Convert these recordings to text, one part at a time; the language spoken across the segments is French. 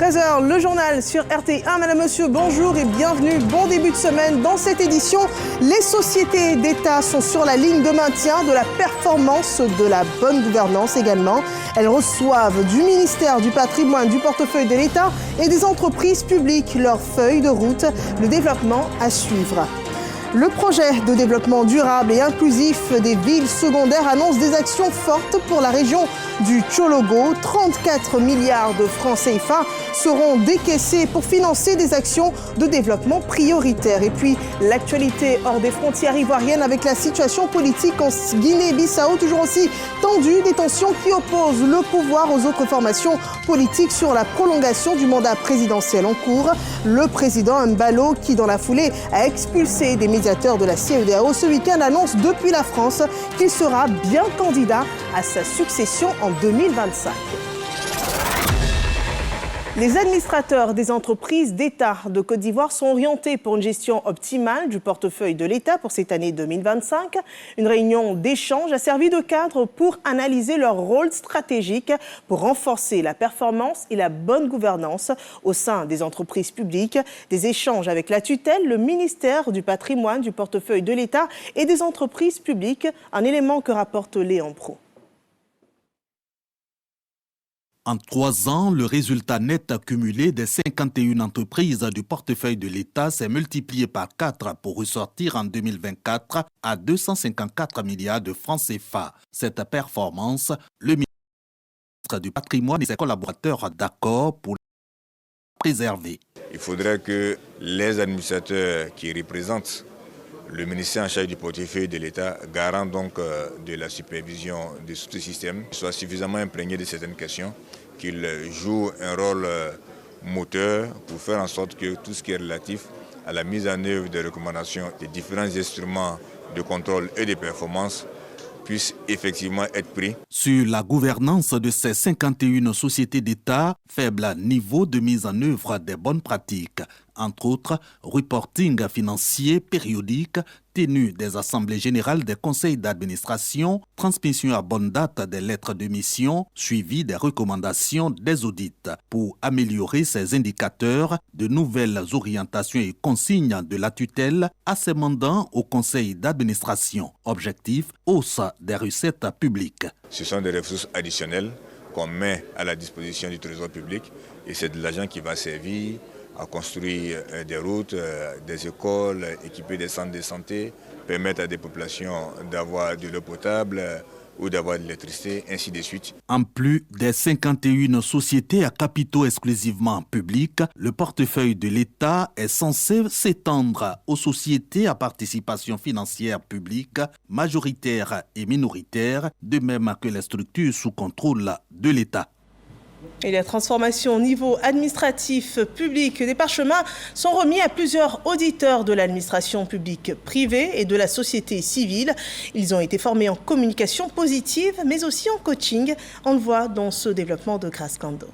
13h, le journal sur RT1. Madame, monsieur, bonjour et bienvenue. Bon début de semaine. Dans cette édition, les sociétés d'État sont sur la ligne de maintien de la performance, de la bonne gouvernance également. Elles reçoivent du ministère du patrimoine, du portefeuille de l'État et des entreprises publiques leur feuille de route, le développement à suivre. Le projet de développement durable et inclusif des villes secondaires annonce des actions fortes pour la région du Tchologo. 34 milliards de francs CFA seront décaissés pour financer des actions de développement prioritaires. Et puis, l'actualité hors des frontières ivoiriennes avec la situation politique en Guinée-Bissau, toujours aussi tendue, des tensions qui opposent le pouvoir aux autres formations politiques sur la prolongation du mandat présidentiel en cours. Le président Mbalo, qui dans la foulée a expulsé des médiateurs de la CEDEAO ce week-end, annonce depuis la France qu'il sera bien candidat à sa succession en 2025. Les administrateurs des entreprises d'État de Côte d'Ivoire sont orientés pour une gestion optimale du portefeuille de l'État pour cette année 2025. Une réunion d'échange a servi de cadre pour analyser leur rôle stratégique pour renforcer la performance et la bonne gouvernance au sein des entreprises publiques. Des échanges avec la tutelle, le ministère du patrimoine, du portefeuille de l'État et des entreprises publiques, un élément que rapporte Léon Pro. En 3 ans, le résultat net cumulé des 51 entreprises du portefeuille de l'État s'est multiplié par 4 pour ressortir en 2024 à 254 milliards de francs CFA. Cette performance, le ministre du patrimoine et ses collaborateurs d'accord pour la préserver. Il faudrait que les administrateurs qui représentent le ministère en charge du portefeuille de l'État, garant donc de la supervision de ce système, soit suffisamment imprégné de certaines questions, qu'il joue un rôle moteur pour faire en sorte que tout ce qui est relatif à la mise en œuvre des recommandations des différents instruments de contrôle et de performance puisse effectivement être pris. Sur la gouvernance de ces 51 sociétés d'État, faible niveau de mise en œuvre des bonnes pratiques, entre autres reporting financier périodique, tenue des assemblées générales des conseils d'administration, transmission à bonne date des lettres de mission, suivi des recommandations des audits. Pour améliorer ces indicateurs, de nouvelles orientations et consignes de la tutelle assémandant au conseil d'administration. Objectif, hausse des recettes publiques. Ce sont des ressources additionnelles qu'on met à la disposition du trésor public et c'est de l'argent qui va servir à construire des routes, des écoles, équiper des centres de santé, permettre à des populations d'avoir de l'eau potable ou d'avoir de l'électricité, ainsi de suite. En plus des 51 sociétés à capitaux exclusivement publics, le portefeuille de l'État est censé s'étendre aux sociétés à participation financière publique, majoritaire et minoritaire, de même que les structures sous contrôle de l'État. Et les transformations au niveau administratif public des parchemins sont remis à plusieurs auditeurs de l'administration publique privée et de la société civile. Ils ont été formés en communication positive, mais aussi en coaching. On le voit dans ce développement de Grace Kando.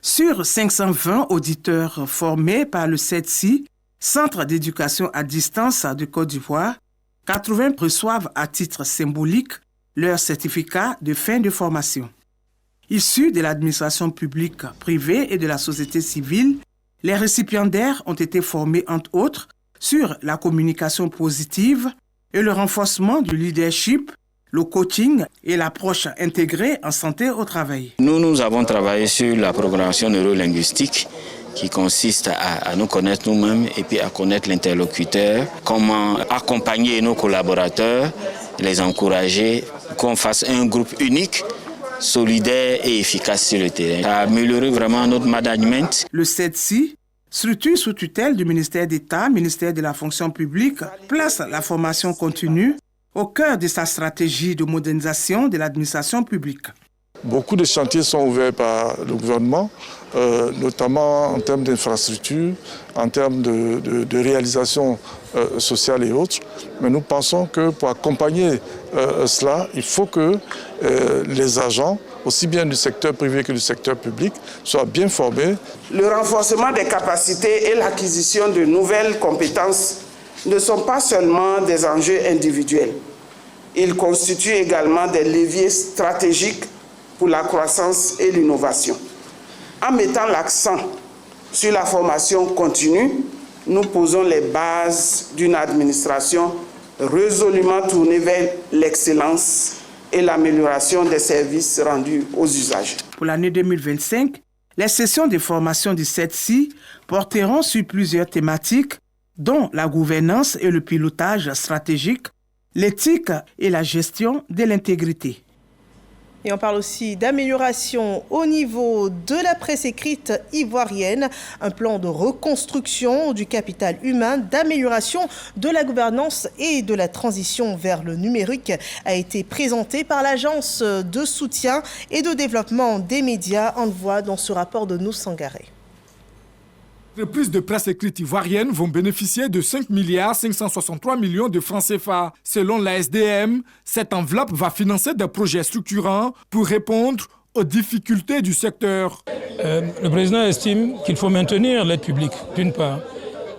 Sur 520 auditeurs formés par le CETSI, Centre d'éducation à distance de Côte d'Ivoire, 80 reçoivent à titre symbolique leur certificat de fin de formation. Issus de l'administration publique privée et de la société civile, les récipiendaires ont été formés, entre autres, sur la communication positive et le renforcement du leadership, le coaching et l'approche intégrée en santé au travail. Nous avons travaillé sur la programmation neurolinguistique qui consiste à nous connaître nous-mêmes et puis à connaître l'interlocuteur, comment accompagner nos collaborateurs, les encourager, qu'on fasse un groupe unique, solidaire et efficace sur le terrain. Ça a amélioré vraiment notre management. Le CETSI, structure sous tutelle du ministère d'État, ministère de la fonction publique, place la formation continue au cœur de sa stratégie de modernisation de l'administration publique. Beaucoup de chantiers sont ouverts par le gouvernement, notamment en termes d'infrastructures, en termes de réalisation sociale et autres. Mais nous pensons que pour accompagner cela, il faut que les agents, aussi bien du secteur privé que du secteur public, soient bien formés. Le renforcement des capacités et l'acquisition de nouvelles compétences ne sont pas seulement des enjeux individuels. Ils constituent également des leviers stratégiques pour la croissance et l'innovation. En mettant l'accent sur la formation continue, nous posons les bases d'une administration résolument tournée vers l'excellence et l'amélioration des services rendus aux usagers. Pour l'année 2025, les sessions de formation du CETSI porteront sur plusieurs thématiques, dont la gouvernance et le pilotage stratégique, l'éthique et la gestion de l'intégrité. Et on parle aussi d'amélioration au niveau de la presse écrite ivoirienne, un plan de reconstruction du capital humain, d'amélioration de la gouvernance et de la transition vers le numérique a été présenté par l'Agence de soutien et de développement des médias. On le voit dans ce rapport de Nou Sangaré. Les entreprises de presse écrite ivoirienne vont bénéficier de 5 563 millions de francs CFA. Selon la SDM, cette enveloppe va financer des projets structurants pour répondre aux difficultés du secteur. Le président estime qu'il faut maintenir l'aide publique, d'une part.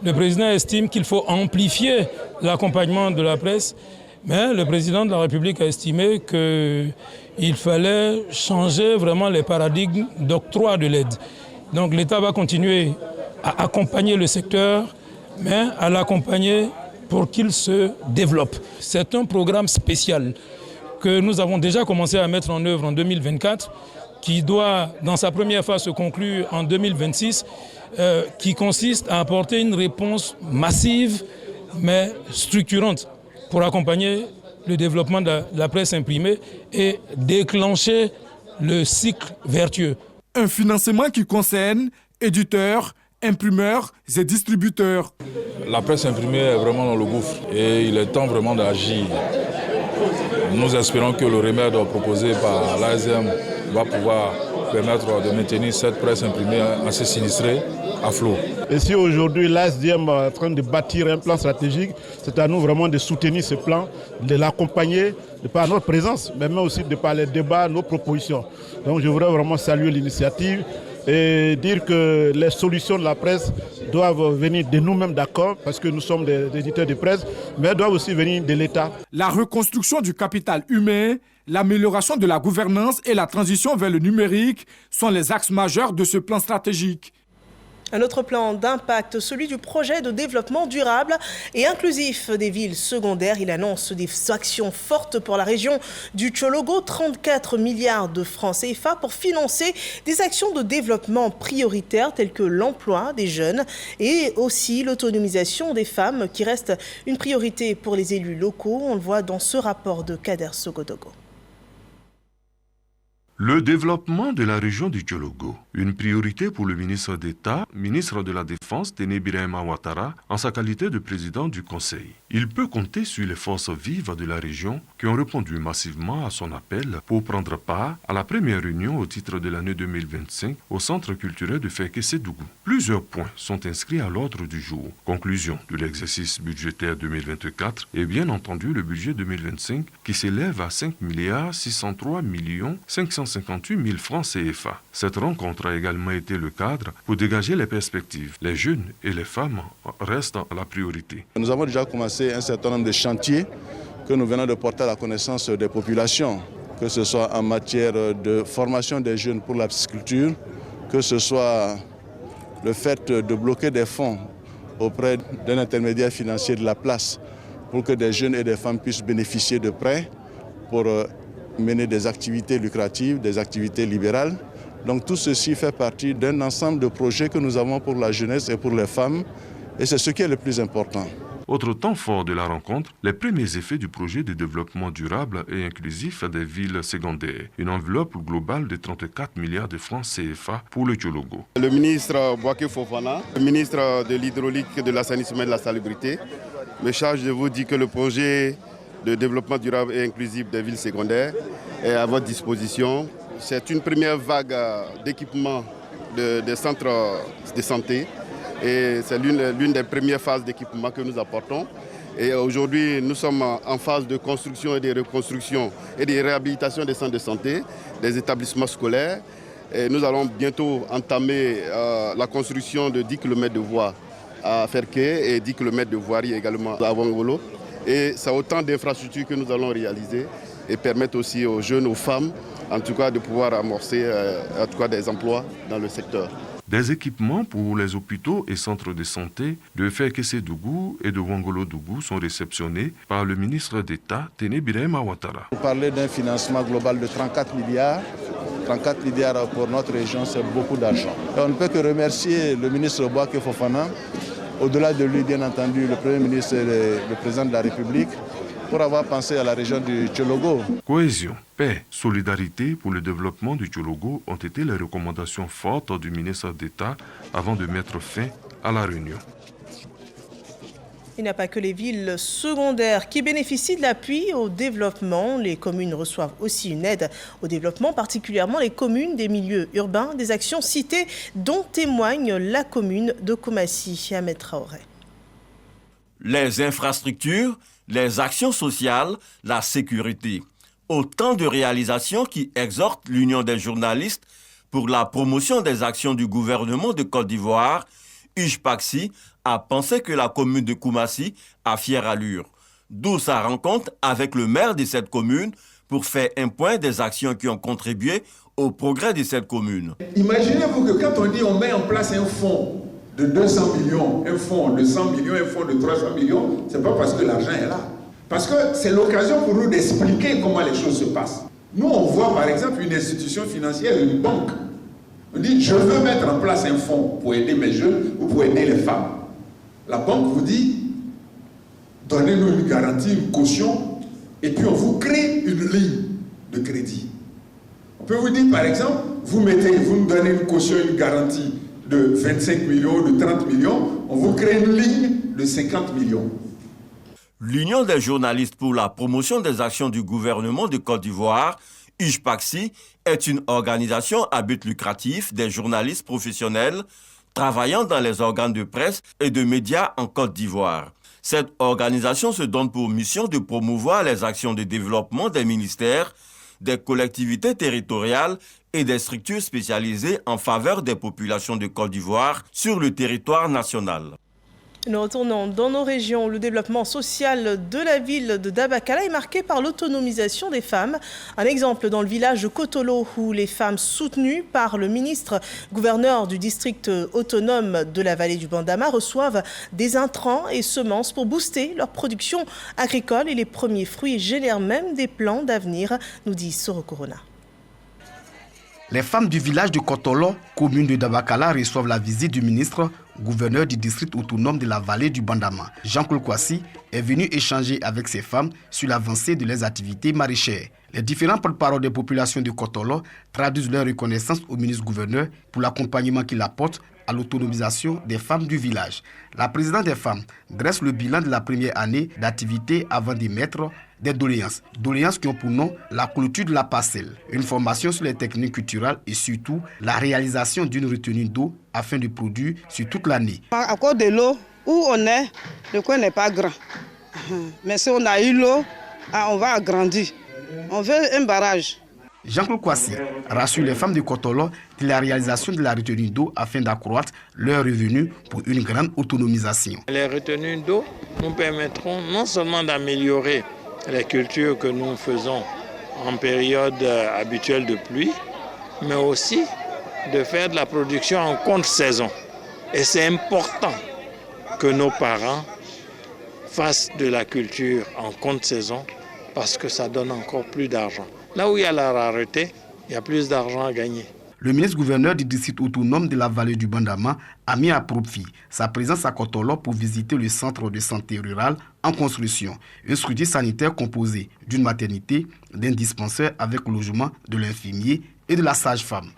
Le président estime qu'il faut amplifier l'accompagnement de la presse, mais le président de la République a estimé qu'il fallait changer vraiment les paradigmes d'octroi de l'aide. Donc l'État va continuer à accompagner le secteur, mais à l'accompagner pour qu'il se développe. C'est un programme spécial que nous avons déjà commencé à mettre en œuvre en 2024, qui doit, dans sa première phase, se conclure en 2026, qui consiste à apporter une réponse massive, mais structurante, pour accompagner le développement de la presse imprimée et déclencher le cycle vertueux. Un financement qui concerne éditeurs, imprimeurs et distributeurs. La presse imprimée est vraiment dans le gouffre et il est temps vraiment d'agir. Nous espérons que le remède proposé par l'ASM va pouvoir permettre de maintenir cette presse imprimée assez sinistrée à flot. Et si aujourd'hui l'ASDM est en train de bâtir un plan stratégique, c'est à nous vraiment de soutenir ce plan, de l'accompagner de par notre présence, mais même aussi de par les débats, nos propositions. Donc je voudrais vraiment saluer l'initiative et dire que les solutions de la presse doivent venir de nous-mêmes, d'accord, parce que nous sommes des éditeurs de presse, mais elles doivent aussi venir de l'État. La reconstruction du capital humain, l'amélioration de la gouvernance et la transition vers le numérique sont les axes majeurs de ce plan stratégique. Un autre plan d'impact, celui du projet de développement durable et inclusif des villes secondaires. Il annonce des actions fortes pour la région du Tchologo, 34 milliards de francs CFA pour financer des actions de développement prioritaires telles que l'emploi des jeunes et aussi l'autonomisation des femmes qui reste une priorité pour les élus locaux. On le voit dans ce rapport de Kader Sogodogo. Le développement de la région du Tchologo, une priorité pour le ministre d'État, ministre de la Défense, Téné Birahima Ouattara, en sa qualité de président du Conseil. Il peut compter sur les forces vives de la région qui ont répondu massivement à son appel pour prendre part à la première réunion au titre de l'année 2025 au Centre culturel de Fekese-Dougou. Plusieurs points sont inscrits à l'ordre du jour. Conclusion de l'exercice budgétaire 2024 et bien entendu le budget 2025 qui s'élève à 5 603 558 000 francs CFA. Cette rencontre a également été le cadre pour dégager les perspectives. Les jeunes et les femmes restent la priorité. Nous avons déjà commencé un certain nombre de chantiers que nous venons de porter à la connaissance des populations, que ce soit en matière de formation des jeunes pour la pisciculture, que ce soit le fait de bloquer des fonds auprès d'un intermédiaire financier de la place pour que des jeunes et des femmes puissent bénéficier de prêts pour mener des activités lucratives, des activités libérales. Donc tout ceci fait partie d'un ensemble de projets que nous avons pour la jeunesse et pour les femmes, et c'est ce qui est le plus important. Autre temps fort de la rencontre, les premiers effets du projet de développement durable et inclusif des villes secondaires. Une enveloppe globale de 34 milliards de francs CFA pour le Tchologo. Le ministre Bouaké Fofana, le ministre de l'hydraulique, de l'assainissement et de la salubrité, me charge de vous dire que le projet de développement durable et inclusif des villes secondaires est à votre disposition. C'est une première vague d'équipement des centres de santé et c'est l'une des premières phases d'équipement que nous apportons. Et aujourd'hui, nous sommes en phase de construction et de reconstruction et de réhabilitation des centres de santé, des établissements scolaires. Et nous allons bientôt entamer la construction de 10 km de voies à Ferke et 10 km de voirie également à Wangolo. Et c'est autant d'infrastructures que nous allons réaliser et permettre aussi aux jeunes, aux femmes en tout cas de pouvoir amorcer en tout cas des emplois dans le secteur. Des équipements pour les hôpitaux et centres de santé de Fekese-Dougou et de Wongolo-Dougou sont réceptionnés par le ministre d'État Téné Birahim Ouattara. Vous parlez d'un financement global de 34 milliards. 34 milliards pour notre région, c'est beaucoup d'argent. On ne peut que remercier le ministre Bouaké Fofana, au-delà de lui, bien entendu, le Premier ministre et le Président de la République, pour avoir pensé à la région du Tchologo. Cohésion, paix, solidarité pour le développement du Tchologo ont été les recommandations fortes du ministre d'État avant de mettre fin à la réunion. Il n'y a pas que les villes secondaires qui bénéficient de l'appui au développement. Les communes reçoivent aussi une aide au développement, particulièrement les communes des milieux urbains, des actions citées dont témoigne la commune de Koumassi. Ahmed Traoré. Les infrastructures, les actions sociales, la sécurité. Autant de réalisations qui exhortent l'Union des journalistes pour la promotion des actions du gouvernement de Côte d'Ivoire. UJPACSI a pensé que la commune de Koumassi a fière allure. D'où sa rencontre avec le maire de cette commune pour faire un point des actions qui ont contribué au progrès de cette commune. Imaginez-vous que quand on dit on met en place un fonds de 200 millions, un fonds de 100 millions, un fonds de 300 millions, c'est pas parce que l'argent est là. Parce que c'est l'occasion pour nous d'expliquer comment les choses se passent. Nous, on voit par exemple une institution financière, une banque. On dit, je veux mettre en place un fonds pour aider mes jeunes ou pour aider les femmes. La banque vous dit, donnez-nous une garantie, une caution, et puis on vous crée une ligne de crédit. On peut vous dire, par exemple, vous nous donnez une caution, une garantie de 25 millions, de 30 millions, on vous crée une ligne de 50 millions. L'Union des journalistes pour la promotion des actions du gouvernement de Côte d'Ivoire, UJPACSI, est une organisation à but lucratif des journalistes professionnels travaillant dans les organes de presse et de médias en Côte d'Ivoire. Cette organisation se donne pour mission de promouvoir les actions de développement des ministères, des collectivités territoriales et des structures spécialisées en faveur des populations de Côte d'Ivoire sur le territoire national. Nous retournons dans nos régions. Le développement social de la ville de Dabakala est marqué par l'autonomisation des femmes. Un exemple dans le village de Kotolo où les femmes soutenues par le ministre gouverneur du district autonome de la vallée du Bandama reçoivent des intrants et semences pour booster leur production agricole et les premiers fruits génèrent même des plans d'avenir, nous dit Soro Corona. Les femmes du village de Kotolo, commune de Dabakala, reçoivent la visite du ministre gouverneur du district autonome de la vallée du Bandama. Jean-Claude Kouassi est venu échanger avec ces femmes sur l'avancée de leurs activités maraîchères. Les différents porte-parole des populations de Kotolo traduisent leur reconnaissance au ministre gouverneur pour l'accompagnement qu'il apporte à l'autonomisation des femmes du village. La présidente des femmes dresse le bilan de la première année d'activité avant d'émettre des doléances. Doléances qui ont pour nom la clôture de la parcelle, une formation sur les techniques culturelles et surtout la réalisation d'une retenue d'eau afin de produire sur toute l'année. À cause de l'eau, où on est, le coin n'est pas grand. Mais si on a eu l'eau, on va agrandir. On veut un barrage. Jean-Claude Kouassi rassure les femmes de Kotolo de la réalisation de la retenue d'eau afin d'accroître leurs revenus pour une grande autonomisation. Les retenues d'eau nous permettront non seulement d'améliorer les cultures que nous faisons en période habituelle de pluie, mais aussi de faire de la production en contre-saison. Et c'est important que nos parents fassent de la culture en contre-saison parce que ça donne encore plus d'argent. Là où il y a la rareté, il y a plus d'argent à gagner. Le ministre gouverneur du district autonome de la vallée du Bandama a mis à profit sa présence à Kotolo pour visiter le centre de santé rural en construction, une structure sanitaire composée d'une maternité, d'un dispensaire avec le logement de l'infirmier et de la sage-femme.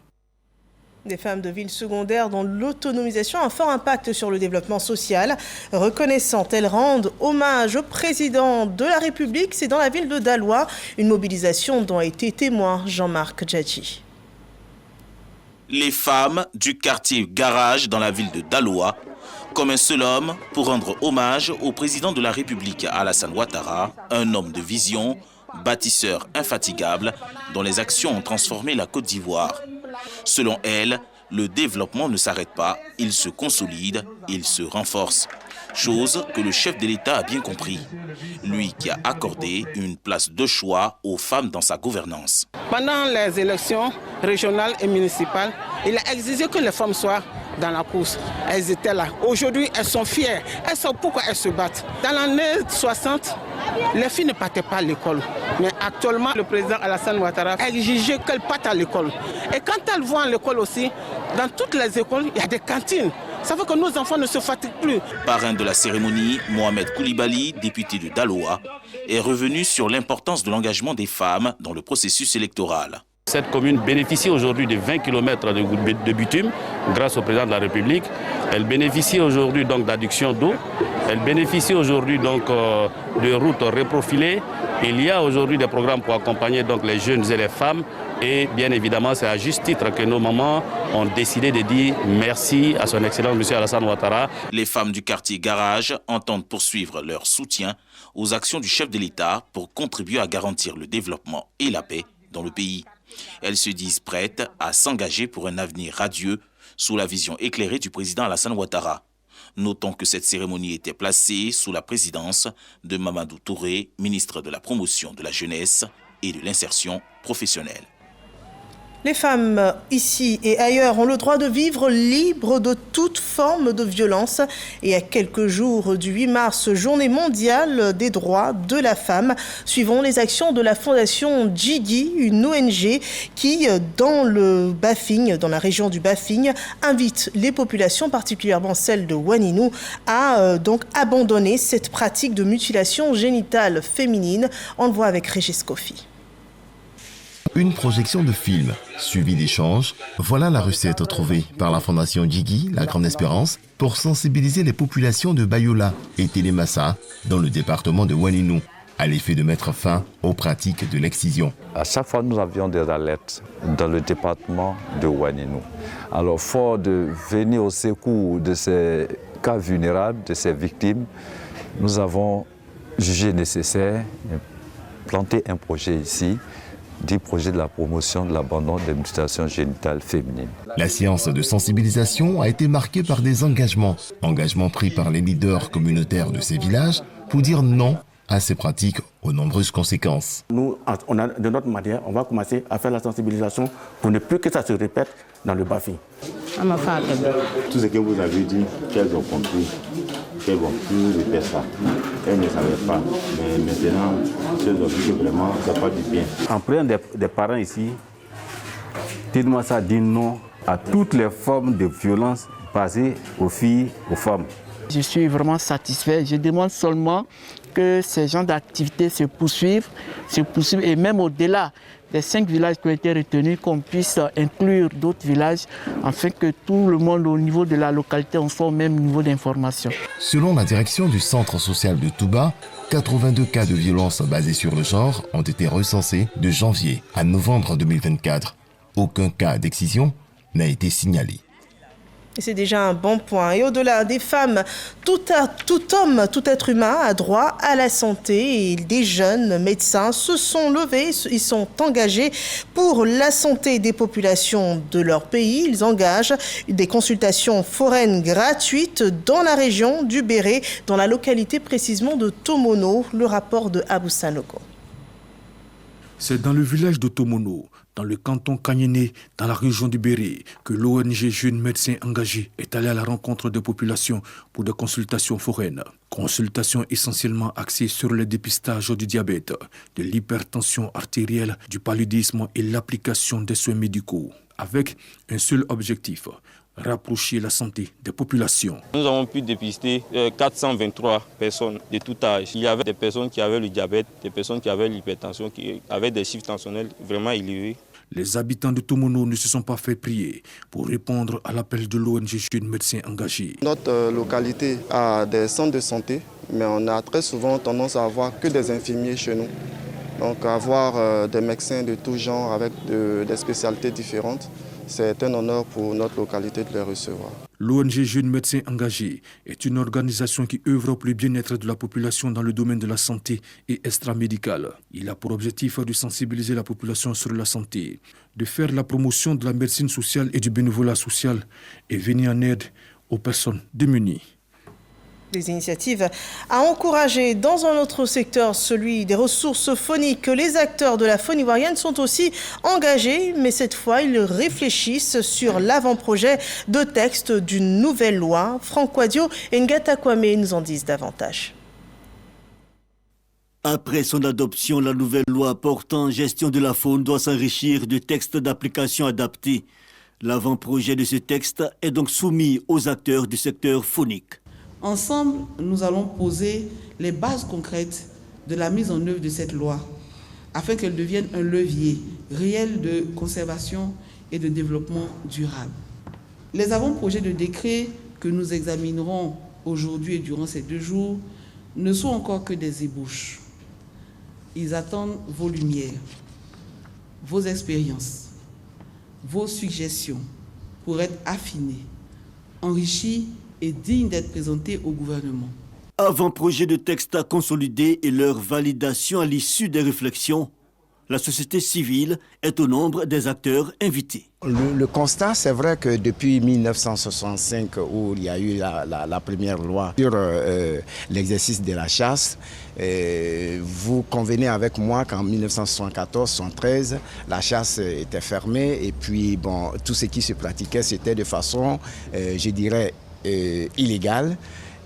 Des femmes de villes secondaires dont l'autonomisation a un fort impact sur le développement social. Reconnaissantes, elles rendent hommage au président de la République. C'est dans la ville de Daloa, une mobilisation dont a été témoin Jean-Marc Djadji. Les femmes du quartier Garage dans la ville de Daloa, comme un seul homme pour rendre hommage au président de la République Alassane Ouattara, un homme de vision, bâtisseur infatigable, dont les actions ont transformé la Côte d'Ivoire. Selon elle, Le développement ne s'arrête pas, il se consolide, il se renforce. Chose que le chef de l'État a bien compris. Lui qui a accordé une place de choix aux femmes dans sa gouvernance. Pendant les élections régionales et municipales, il a exigé que les femmes soient dans la course. Elles étaient là. Aujourd'hui, elles sont fières. Elles savent pourquoi elles se battent. Dans l'année 60, les filles ne partaient pas à l'école. Mais actuellement, le président Alassane Ouattara a exigé qu'elles partent à l'école. Et quand elles vont à l'école aussi, dans toutes les écoles, il y a des cantines. Ça veut que nos enfants ne se fatiguent plus. Parrain de la cérémonie, Mohamed Koulibaly, député de Daloa, est revenu sur l'importance de l'engagement des femmes dans le processus électoral. Cette commune bénéficie aujourd'hui de 20 km de bitume grâce au président de la République. Elle bénéficie aujourd'hui donc d'adduction d'eau. Elle bénéficie aujourd'hui donc de routes reprofilées. Il y a aujourd'hui des programmes pour accompagner donc les jeunes et les femmes. Et bien évidemment, c'est à juste titre que nos mamans ont décidé de dire merci à son excellence M. Alassane Ouattara. Les femmes du quartier Garage entendent poursuivre leur soutien aux actions du chef de l'État pour contribuer à garantir le développement et la paix dans le pays. Elles se disent prêtes à s'engager pour un avenir radieux sous la vision éclairée du président Alassane Ouattara. Notons que cette cérémonie était placée sous la présidence de Mamadou Touré, ministre de la Promotion de la Jeunesse et de l'Insertion professionnelle. Les femmes, ici et ailleurs, ont le droit de vivre libres de toute forme de violence. Et à quelques jours du 8 mars, journée mondiale des droits de la femme, suivons les actions de la Fondation Djigui, une ONG qui, dans le Bafing, dans la région du Bafing, invite les populations, particulièrement celles de Ouaninou, à donc abandonner cette pratique de mutilation génitale féminine. On le voit avec Régis Kofi. Une projection de film, suivie d'échanges, voilà la recette trouvée par la Fondation Djigui, La Grande Espérance, pour sensibiliser les populations de Bayola et Télémassa, dans le département de Ouaninou, à l'effet de mettre fin aux pratiques de l'excision. À chaque fois, nous avions des alertes dans le département de Ouaninou. Alors, fort de venir au secours de ces cas vulnérables, de ces victimes, nous avons jugé nécessaire de planter un projet ici, du projet de la promotion de l'abandon des mutilations génitales féminines. La séance de sensibilisation a été marquée par des engagements pris par les leaders communautaires de ces villages pour dire non à ces pratiques aux nombreuses conséquences. Nous, de notre manière, on va commencer à faire la sensibilisation pour ne plus que ça se répète dans le Bafing. Tout ce que vous avez dit, qu'elles ont compris, qu'elles vont plus répéter ça. Elles ne savaient pas, mais maintenant, elles ont vu que vraiment, ça n'a pas du bien. En prenant des parents ici, dites-moi ça, dit non à toutes les formes de violence basées aux filles, aux femmes. Je suis vraiment satisfait. Je demande seulement que ces genres d'activités se poursuivent et même au-delà des 5 villages qui ont été retenus, qu'on puisse inclure d'autres villages afin que tout le monde au niveau de la localité en soit au même niveau d'information. Selon la direction du centre social de Touba, 82 cas de violence basés sur le genre ont été recensés de janvier à novembre 2024. Aucun cas d'excision n'a été signalé. Et c'est déjà un bon point. Et au-delà des femmes, tout homme, tout être humain a droit à la santé. Et des jeunes médecins se sont levés, ils sont engagés pour la santé des populations de leur pays. Ils engagent des consultations foraines gratuites dans la région du Béré, dans la localité précisément de Tomono. Le rapport de Abou Sanoko. C'est dans le village de Tomono, dans le canton Kanyene, dans la région du Béré, que l'ONG Jeunes Médecins Engagés est allée à la rencontre des populations pour des consultations foraines. Consultations essentiellement axées sur le dépistage du diabète, de l'hypertension artérielle, du paludisme et l'application des soins médicaux, avec un seul objectif: rapprocher la santé des populations. Nous avons pu dépister 423 personnes de tout âge. Il y avait des personnes qui avaient le diabète, des personnes qui avaient l'hypertension, qui avaient des chiffres tensionnels vraiment élevés. Les habitants de Tomono ne se sont pas fait prier pour répondre à l'appel de l'ONG Jeunes Médecins Engagés. Notre localité a des centres de santé, mais on a très souvent tendance à avoir que des infirmiers chez nous. Donc avoir des médecins de tout genre avec des spécialités différentes. C'est un honneur pour notre localité de les recevoir. L'ONG Jeunes Médecins Engagés est une organisation qui œuvre pour le bien-être de la population dans le domaine de la santé et extramédicale. Il a pour objectif de sensibiliser la population sur la santé, de faire la promotion de la médecine sociale et du bénévolat social et venir en aide aux personnes démunies. Des initiatives à encourager. Dans un autre secteur, celui des ressources phoniques, les acteurs de la faune ivoirienne sont aussi engagés, mais cette fois, ils réfléchissent sur l'avant-projet de texte d'une nouvelle loi. Franck Quadio et Ngata Kwame nous en disent davantage. Après son adoption, la nouvelle loi portant gestion de la faune doit s'enrichir de textes d'application adaptés. L'avant-projet de ce texte est donc soumis aux acteurs du secteur faunique. Ensemble, nous allons poser les bases concrètes de la mise en œuvre de cette loi afin qu'elle devienne un levier réel de conservation et de développement durable. Les avant-projets de décret que nous examinerons aujourd'hui et durant ces 2 jours ne sont encore que des ébauches. Ils attendent vos lumières, vos expériences, vos suggestions pour être affinés, enrichis et digne d'être présenté au gouvernement. Avant-projet de texte à consolider et leur validation à l'issue des réflexions, la société civile est au nombre des acteurs invités. Le constat, c'est vrai que depuis 1965, où il y a eu la première loi sur l'exercice de la chasse, vous convenez avec moi qu'en 1974-73, la chasse était fermée et puis bon, tout ce qui se pratiquait, c'était de façon, je dirais, illégale.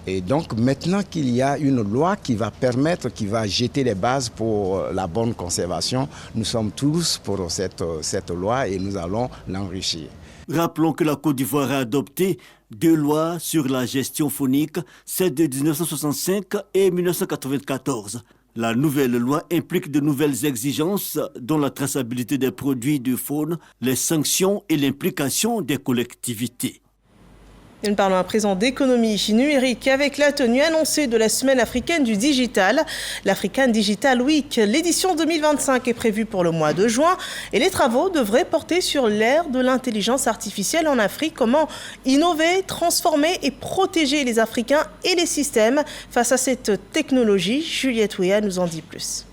Et donc maintenant qu'il y a une loi qui va permettre, qui va jeter les bases pour la bonne conservation, nous sommes tous pour cette loi et nous allons l'enrichir. Rappelons que la Côte d'Ivoire a adopté 2 lois sur la gestion faunique, celle de 1965 et 1994. La nouvelle loi implique de nouvelles exigences dont la traçabilité des produits de faune, les sanctions et l'implication des collectivités. Et nous parlons à présent d'économie numérique avec la tenue annoncée de la Semaine africaine du digital. L'African Digital Week, l'édition 2025 est prévue pour le mois de juin et les travaux devraient porter sur l'ère de l'intelligence artificielle en Afrique. Comment innover, transformer et protéger les Africains et les systèmes face à cette technologie. Juliette Ouéa nous en dit plus.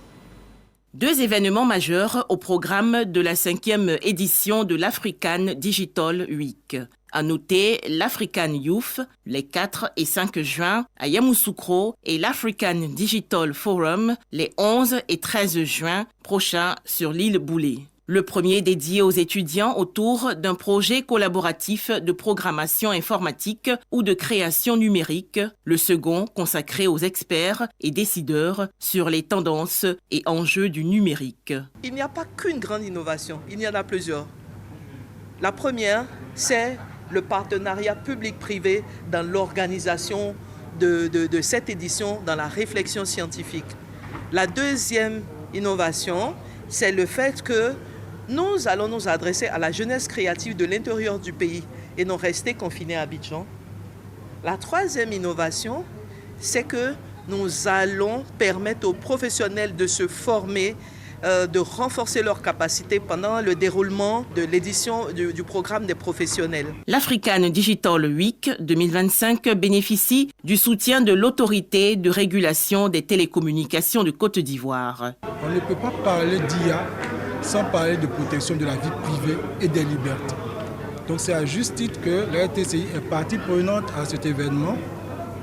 2 événements majeurs au programme de la 5e édition de l'African Digital Week. À noter l'African Youth, les 4 et 5 juin à Yamoussoukro et l'African Digital Forum, les 11 et 13 juin prochains sur l'île Boulé. Le premier dédié aux étudiants autour d'un projet collaboratif de programmation informatique ou de création numérique, le second consacré aux experts et décideurs sur les tendances et enjeux du numérique. Il n'y a pas qu'une grande innovation, il y en a plusieurs. La première, c'est le partenariat public-privé dans l'organisation de cette édition, dans la réflexion scientifique. La deuxième innovation, c'est le fait que nous allons nous adresser à la jeunesse créative de l'intérieur du pays et non rester confinés à Abidjan. La troisième innovation, c'est que nous allons permettre aux professionnels de se former, de renforcer leurs capacités pendant le déroulement de l'édition du programme des professionnels. L'African Digital Week 2025 bénéficie du soutien de l'autorité de régulation des télécommunications de Côte d'Ivoire. On ne peut pas parler d'IA sans parler de protection de la vie privée et des libertés. Donc c'est à juste titre que la RTCI est partie prenante à cet événement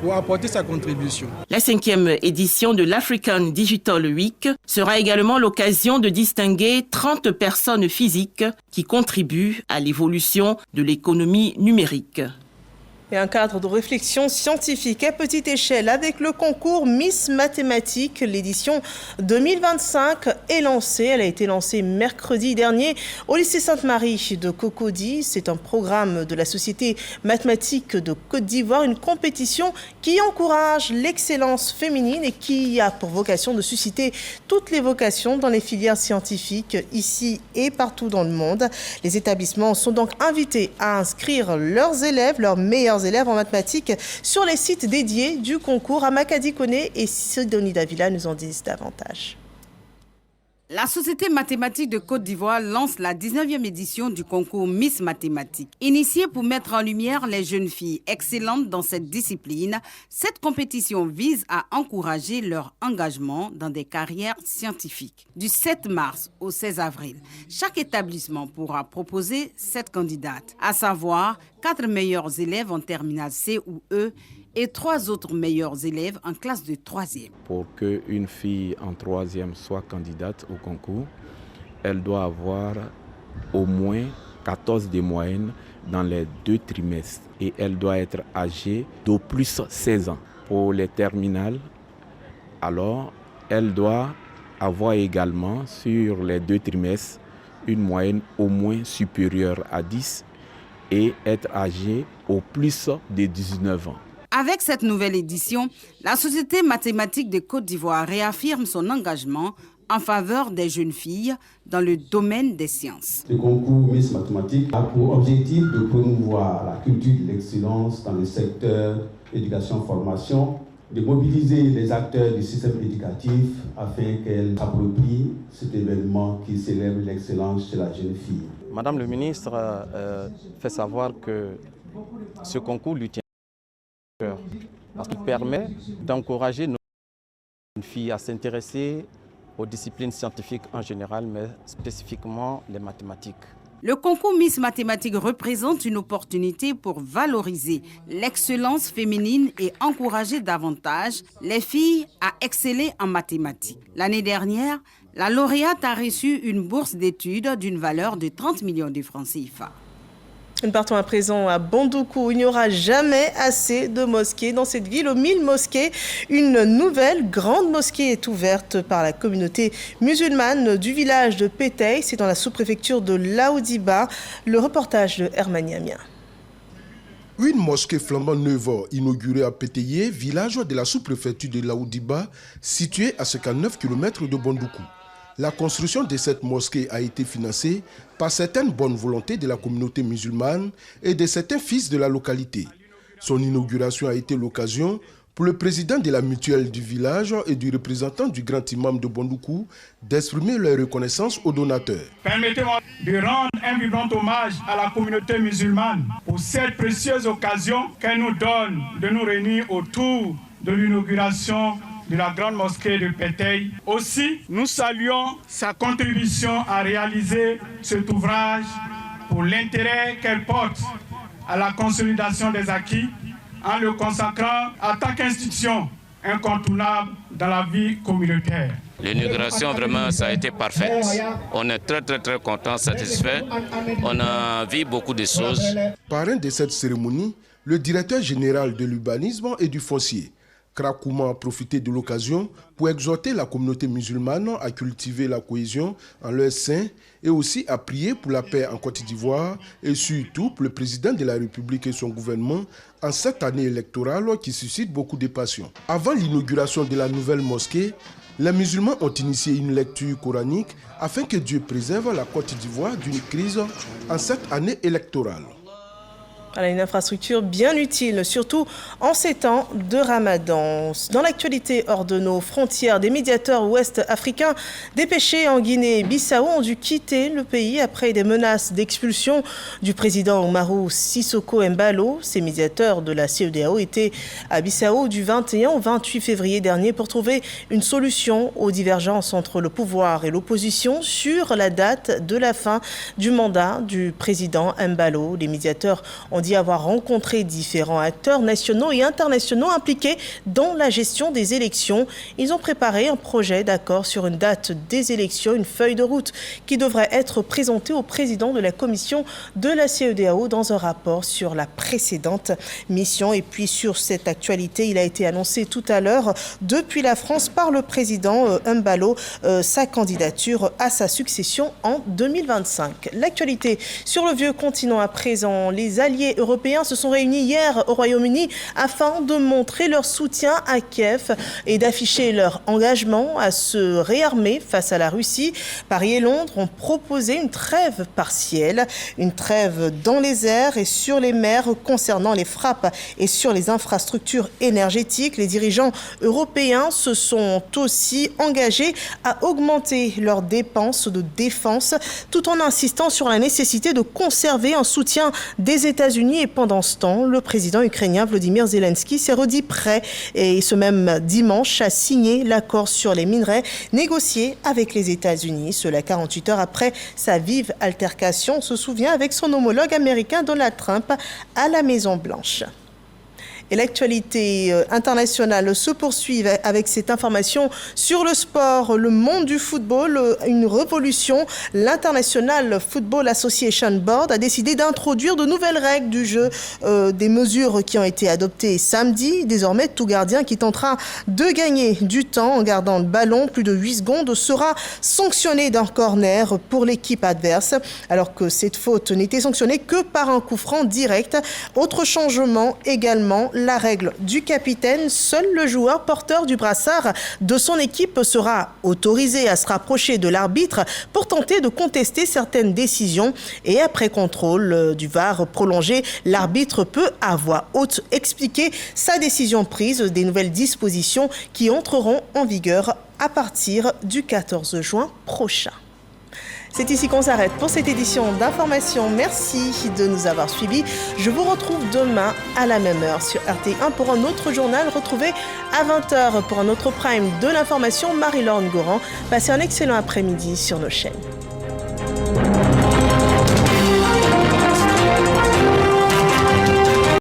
pour apporter sa contribution. La 5e édition de l'African Digital Week sera également l'occasion de distinguer 30 personnes physiques qui contribuent à l'évolution de l'économie numérique. Et un cadre de réflexion scientifique à petite échelle avec le concours Miss Mathématiques. L'édition 2025 est lancée. Elle a été lancée mercredi dernier au lycée Sainte-Marie de Cocody. C'est un programme de la Société mathématique de Côte d'Ivoire, une compétition qui encourage l'excellence féminine et qui a pour vocation de susciter toutes les vocations dans les filières scientifiques ici et partout dans le monde. Les établissements sont donc invités à inscrire leurs élèves, leurs meilleurs élèves en mathématiques sur les sites dédiés du concours. Amakadi Koné et Sidonie Davila nous en disent davantage. La Société mathématique de Côte d'Ivoire lance la 19e édition du concours Miss Mathématiques. Initiée pour mettre en lumière les jeunes filles excellentes dans cette discipline, cette compétition vise à encourager leur engagement dans des carrières scientifiques. Du 7 mars au 16 avril, chaque établissement pourra proposer 7 candidates, à savoir 4 meilleurs élèves en terminale C ou E et 3 autres meilleurs élèves en classe de 3e. Pour qu'une fille en 3e soit candidate au concours, elle doit avoir au moins 14 de moyenne dans les 2 trimestres et elle doit être âgée d'au plus 16 ans. Pour les terminales, alors, elle doit avoir également sur les 2 trimestres une moyenne au moins supérieure à 10 et être âgée au plus de 19 ans. Avec cette nouvelle édition, la Société mathématique de Côte d'Ivoire réaffirme son engagement en faveur des jeunes filles dans le domaine des sciences. Le concours Miss Mathématiques a pour objectif de promouvoir la culture de l'excellence dans le secteur éducation-formation, de mobiliser les acteurs du système éducatif afin qu'elles s'approprient cet événement qui célèbre l'excellence chez la jeune fille. Madame le ministre fait savoir que ce concours lui tient parce qu'il permet d'encourager nos jeunes filles à s'intéresser aux disciplines scientifiques en général, mais spécifiquement les mathématiques. Le concours Miss Mathématiques représente une opportunité pour valoriser l'excellence féminine et encourager davantage les filles à exceller en mathématiques. L'année dernière, la lauréate a reçu une bourse d'études d'une valeur de 30 millions de francs CFA. Nous partons à présent à Bandoukou. Il n'y aura jamais assez de mosquées dans cette ville aux 1000 mosquées. Une nouvelle grande mosquée est ouverte par la communauté musulmane du village de Péteil. C'est dans la sous-préfecture de Laoudiba. Le reportage de Hermanie Amia. Une mosquée flambant neuve inaugurée à Péteillé, village de la sous-préfecture de Laoudiba, situé à 59 km de Bandoukou. La construction de cette mosquée a été financée par certaines bonnes volontés de la communauté musulmane et de certains fils de la localité. Son inauguration a été l'occasion pour le président de la mutuelle du village et du représentant du grand imam de Bandoukou d'exprimer leur reconnaissance aux donateurs. Permettez-moi de rendre un vibrant hommage à la communauté musulmane pour cette précieuse occasion qu'elle nous donne de nous réunir autour de l'inauguration de la grande mosquée de Péteil. Aussi, nous saluons sa contribution à réaliser cet ouvrage pour l'intérêt qu'elle porte à la consolidation des acquis en le consacrant à tant qu'institution incontournable dans la vie communautaire. L'inauguration, vraiment, ça a été parfaite. On est très contents, satisfaits. On a vu beaucoup de choses. Parrain de cette cérémonie, le directeur général de l'urbanisme et du foncier, Krakouma, a profité de l'occasion pour exhorter la communauté musulmane à cultiver la cohésion en leur sein et aussi à prier pour la paix en Côte d'Ivoire et surtout pour le président de la République et son gouvernement en cette année électorale qui suscite beaucoup de passions. Avant l'inauguration de la nouvelle mosquée, les musulmans ont initié une lecture coranique afin que Dieu préserve la Côte d'Ivoire d'une crise en cette année électorale. Voilà une infrastructure bien utile, surtout en ces temps de Ramadan. Dans l'actualité hors de nos frontières, des médiateurs ouest-africains dépêchés en Guinée-Bissau ont dû quitter le pays après des menaces d'expulsion du président Umaru Sissoko Embalo. Ces médiateurs de la CEDEAO étaient à Bissau du 21 au 28 février dernier pour trouver une solution aux divergences entre le pouvoir et l'opposition sur la date de la fin du mandat du président Embalo. Les médiateurs ont dit avoir rencontré différents acteurs nationaux et internationaux impliqués dans la gestion des élections. Ils ont préparé un projet d'accord sur une date des élections, une feuille de route qui devrait être présentée au président de la commission de la CEDEAO dans un rapport sur la précédente mission. Et puis sur cette actualité, il a été annoncé tout à l'heure depuis la France par le président Embalo sa candidature à sa succession en 2025. L'actualité sur le vieux continent à présent, les alliés alliés européens se sont réunis hier au Royaume-Uni afin de montrer leur soutien à Kiev et d'afficher leur engagement à se réarmer face à la Russie. Paris et Londres ont proposé une trêve partielle, une trêve dans les airs et sur les mers concernant les frappes et sur les infrastructures énergétiques. Les dirigeants européens se sont aussi engagés à augmenter leurs dépenses de défense tout en insistant sur la nécessité de conserver un soutien des États-Unis. Et pendant ce temps, le président ukrainien Volodymyr Zelensky s'est redit prêt et ce même dimanche a signé l'accord sur les minerais négocié avec les États-Unis. Cela 48 heures après sa vive altercation, on se souvient, avec son homologue américain Donald Trump à la Maison-Blanche. Et l'actualité internationale se poursuit avec cette information sur le sport, le monde du football, une révolution. L'International Football Association Board a décidé d'introduire de nouvelles règles du jeu, des mesures qui ont été adoptées samedi. Désormais, tout gardien qui tentera de gagner du temps en gardant le ballon plus de 8 secondes sera sanctionné d'un corner pour l'équipe adverse, alors que cette faute n'était sanctionnée que par un coup franc direct. Autre changement également, la règle du capitaine. Seul le joueur porteur du brassard de son équipe sera autorisé à se rapprocher de l'arbitre pour tenter de contester certaines décisions. Et après contrôle du VAR prolongé, l'arbitre peut à voix haute expliquer sa décision prise. Des nouvelles dispositions qui entreront en vigueur à partir du 14 juin prochain. C'est ici qu'on s'arrête pour cette édition d'Information. Merci de nous avoir suivis. Je vous retrouve demain à la même heure sur RT1 pour un autre journal. Retrouvez à 20h pour un autre prime de l'information Marie-Laure Goran. Passez un excellent après-midi sur nos chaînes.